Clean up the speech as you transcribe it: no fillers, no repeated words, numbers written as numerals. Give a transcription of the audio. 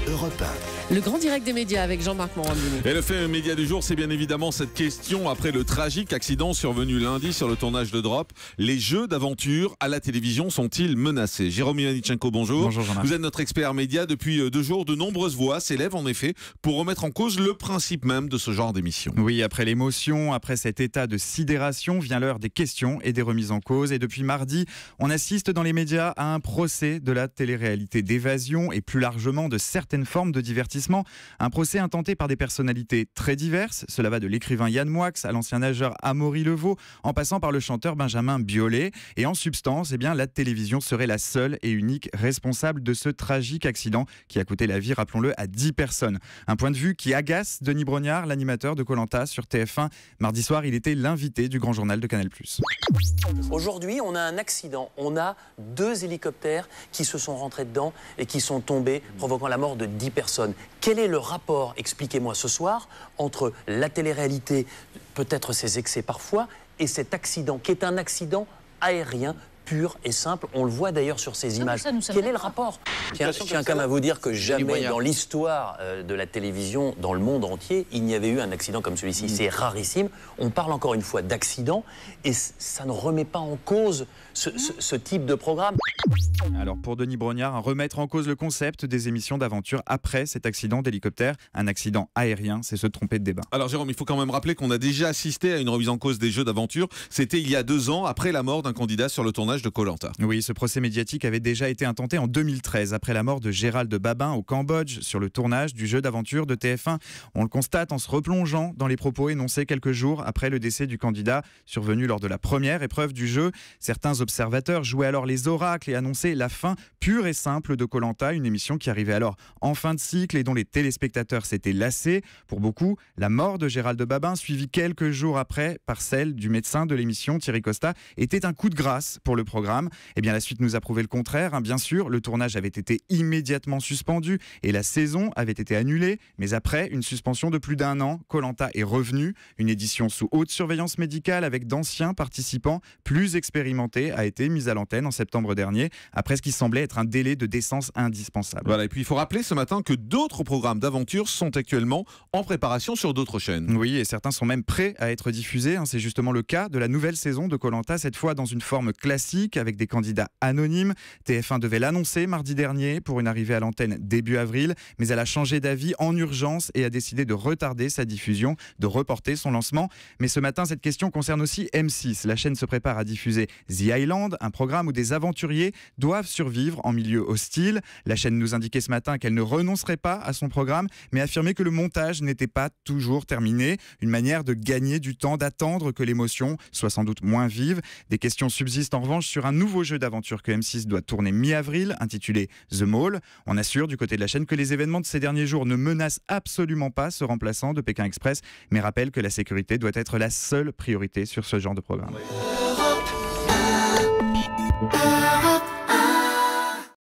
Europe 1. Le grand direct des médias avec Jean-Marc Morandini. Et le fait média du jour, c'est bien évidemment cette question après le tragique accident survenu lundi sur le tournage de Drop. Les jeux d'aventure à la télévision sont-ils menacés? Jérôme Ivanichenko, bonjour. Bonjour Jean-Marc. Vous êtes notre expert média. Depuis 2 jours, de nombreuses voix s'élèvent en effet pour remettre en cause le principe même de ce genre d'émission. Oui, après l'émotion, après cet état de sidération, vient l'heure des questions et des remises en cause. Et depuis mardi, on assiste dans les médias à un procès de la télé-réalité d'évasion et plus largement de certaines formes de divertissement. Un procès intenté par des personnalités très diverses. Cela va de l'écrivain Yann Moix à l'ancien nageur Amaury Levaux, en passant par le chanteur Benjamin Biolay. Et en substance, la télévision serait la seule et unique responsable de ce tragique accident qui a coûté la vie, rappelons-le, à 10 personnes. Un point de vue qui agace Denis Brognard, l'animateur de Koh-Lanta sur TF1. Mardi soir, il était l'invité du Grand Journal de Canal+. Aujourd'hui, on a un accident. On a 2 hélicoptères qui se sont rentrés dedans et qui sont tombés, provoquant la mort de 10 personnes. Quel est le rapport, expliquez-moi ce soir, entre la télé-réalité, peut-être ses excès parfois, et cet accident, qui est un accident aérien pur et simple? On le voit d'ailleurs sur ces images. Quel est le rapport? Je tiens quand même à vous dire que jamais dans l'histoire de la télévision, dans le monde entier, il n'y avait eu un accident comme celui-ci. C'est rarissime. On parle encore une fois d'accident et ça ne remet pas en cause ce type de programme. Alors pour Denis Brognard, remettre en cause le concept des émissions d'aventure après cet accident d'hélicoptère, un accident aérien, c'est se tromper de débat. Alors Jérôme, il faut quand même rappeler qu'on a déjà assisté à une remise en cause des jeux d'aventure. C'était il y a 2 ans, après la mort d'un candidat sur le tournage de Koh-Lanta. Oui, ce procès médiatique avait déjà été intenté en 2013, après la mort de Gérald Babin au Cambodge, sur le tournage du jeu d'aventure de TF1. On le constate en se replongeant dans les propos énoncés quelques jours après le décès du candidat, survenu lors de la première épreuve du jeu. Certains observateurs jouaient alors les oracles et annonçaient la fin pure et simple de Koh-Lanta, une émission qui arrivait alors en fin de cycle et dont les téléspectateurs s'étaient lassés. Pour beaucoup, la mort de Gérald Babin, suivie quelques jours après par celle du médecin de l'émission, Thierry Costa, était un coup de grâce pour le programme. La suite nous a prouvé le contraire. Bien sûr, le tournage avait été immédiatement suspendu et la saison avait été annulée. Mais après une suspension de plus d'1 an, Koh-Lanta est revenu. Une édition sous haute surveillance médicale avec d'anciens participants plus expérimentés a été mise à l'antenne en septembre dernier, après ce qui semblait être un délai de décence indispensable. Voilà, et puis il faut rappeler ce matin que d'autres programmes d'aventure sont actuellement en préparation sur d'autres chaînes. Oui, et certains sont même prêts à être diffusés. C'est justement le cas de la nouvelle saison de Koh-Lanta, cette fois dans une forme classique avec des candidats anonymes. TF1 devait l'annoncer mardi dernier pour une arrivée à l'antenne début avril, mais elle a changé d'avis en urgence et a décidé de retarder sa diffusion, de reporter son lancement. Mais ce matin, cette question concerne aussi M6. La chaîne se prépare à diffuser The Island, un programme où des aventuriers doivent survivre en milieu hostile. La chaîne nous indiquait ce matin qu'elle ne renoncerait pas à son programme, mais affirmait que le montage n'était pas toujours terminé. Une manière de gagner du temps, d'attendre que l'émotion soit sans doute moins vive. Des questions subsistent en revanche sur un nouveau jeu d'aventure que M6 doit tourner mi-avril, intitulé The Mall. On assure du côté de la chaîne que les événements de ces derniers jours ne menacent absolument pas ce remplaçant de Pékin Express, mais rappelle que la sécurité doit être la seule priorité sur ce genre de programme.